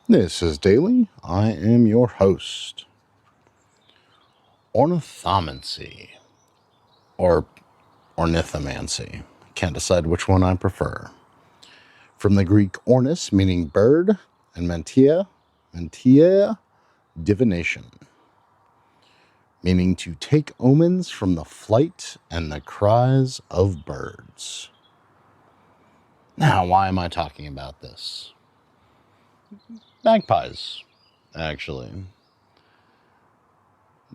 This is Daily. I am your host. Ornithomancy, or ornithomancy. Can't decide which one I prefer. From the Greek ornis, meaning bird, and mantia, divination, meaning to take omens from the flight and the cries of birds. Now, why am I talking about this? Magpies, actually.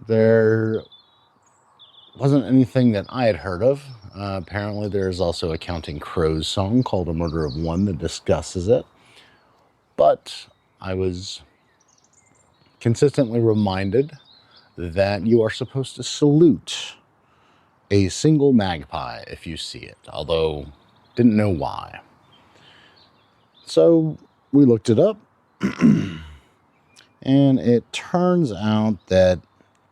There wasn't anything that I had heard of. Apparently there's also a Counting Crows song called A Murder of One that discusses it. But I was consistently reminded that you are supposed to salute a single magpie if you see it, although didn't know why. So we looked it up, and it turns out that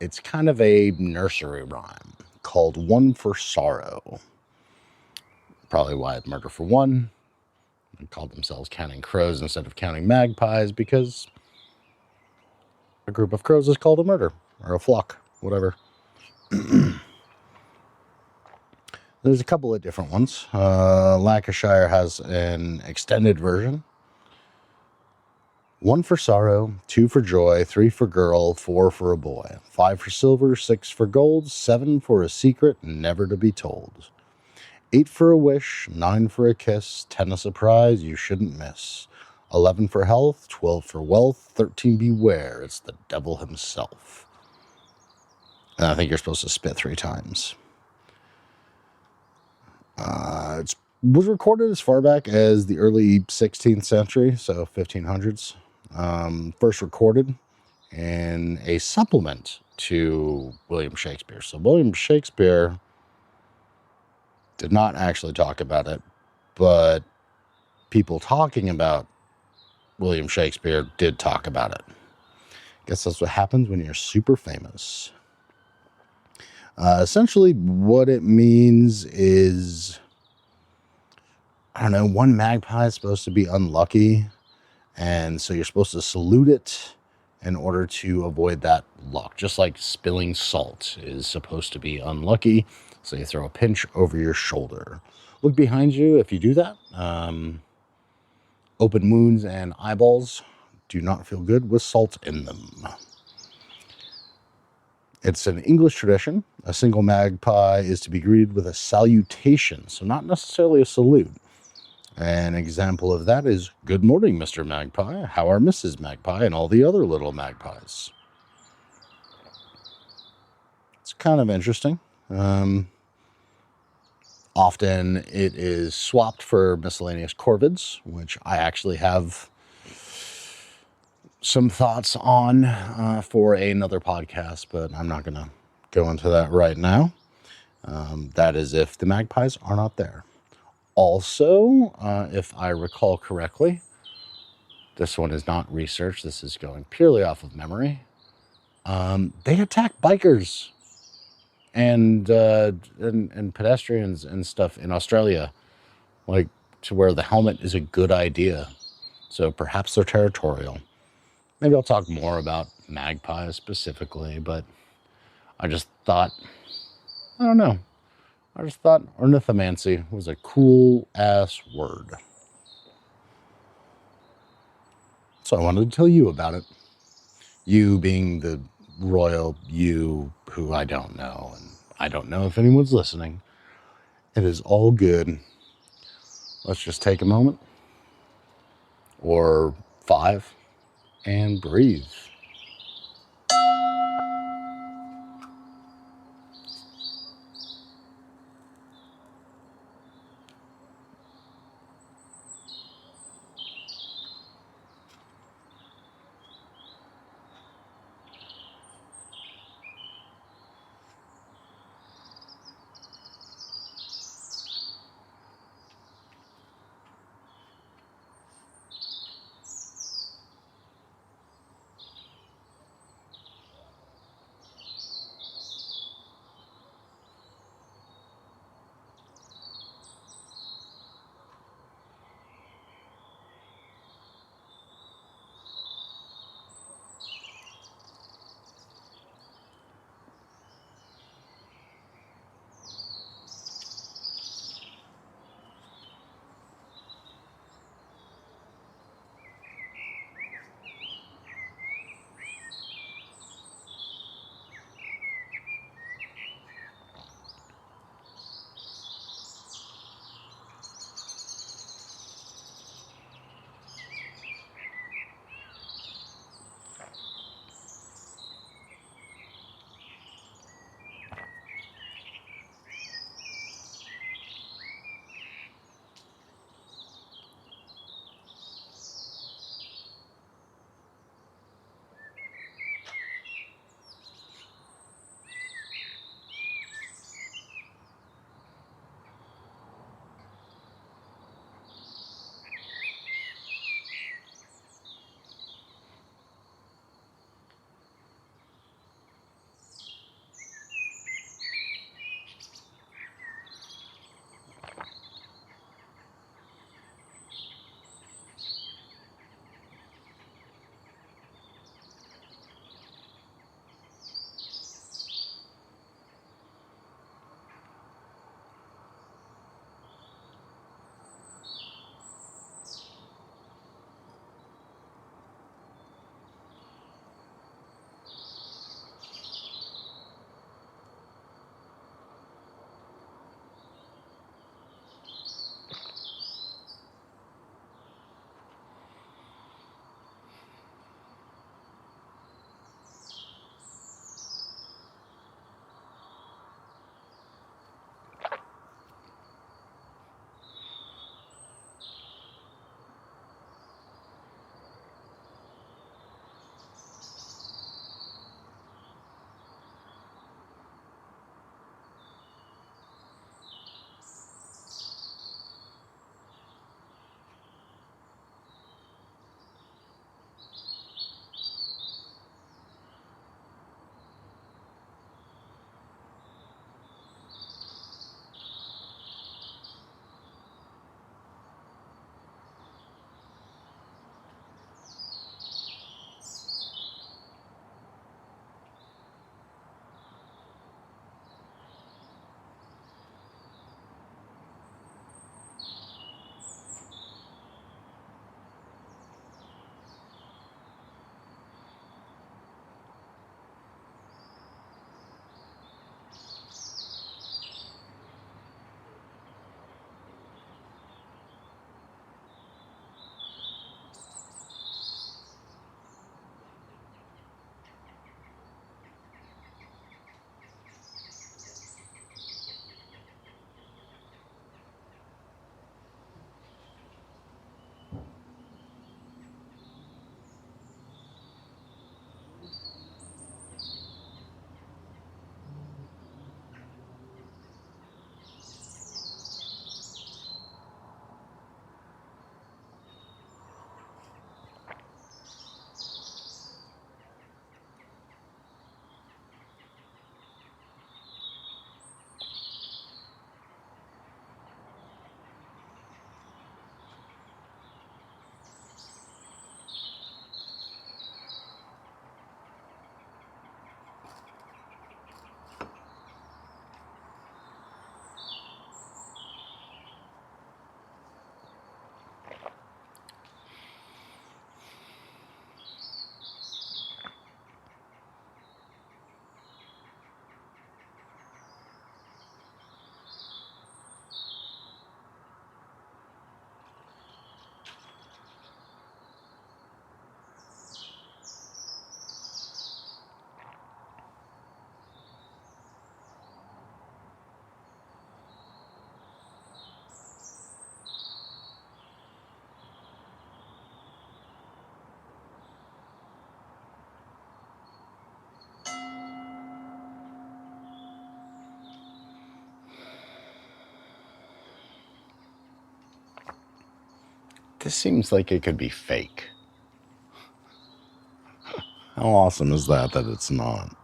it's kind of a nursery rhyme called One for Sorrow. Probably why it's Murder for One. They called themselves Counting Crows instead of Counting Magpies because a group of crows is called a murder, or a flock, whatever. There's a couple of different ones. Lancashire has an extended version. 1 for sorrow, 2 for joy, 3 for girl, 4 for a boy, 5 for silver, 6 for gold, 7 for a secret never to be told, 8 for a wish, 9 for a kiss, 10 a surprise you shouldn't miss, 11 for health, 12 for wealth, 13 beware, it's the devil himself. And I think you're supposed to spit 3 times. It was recorded as far back as the early 16th century, so 1500s. First recorded in a supplement to William Shakespeare. So William Shakespeare did not actually talk about it, but people talking about William Shakespeare did talk about it. Guess that's what happens when you're super famous. Essentially, what it means is, I don't know, one magpie is supposed to be unlucky, and so you're supposed to salute it in order to avoid that luck. Just like spilling salt is supposed to be unlucky, so you throw a pinch over your shoulder. Look behind you if you do that. Open wounds and eyeballs do not feel good with salt in them. It's an English tradition. A single magpie is to be greeted with a salutation, so not necessarily a salute. An example of that is, "Good morning, Mr. Magpie. How are Mrs. Magpie and all the other little magpies?" It's kind of interesting. Often it is swapped for miscellaneous corvids, which I actually have some thoughts on for another podcast, but I'm not going to go into that right now. That is if the magpies are not there. Also, if I recall correctly, this one is not research. This is going purely off of memory. They attack bikers and pedestrians and stuff in Australia, like to where the helmet is a good idea. So perhaps they're territorial. Maybe I'll talk more about magpies specifically, but I just thought, I don't know. I just thought ornithomancy was a cool ass word. So I wanted to tell you about it. You being the royal you who I don't know, and I don't know if anyone's listening. It is all good. Let's just take a moment, or 5, and breathe. This seems like it could be fake. How awesome is that it's not?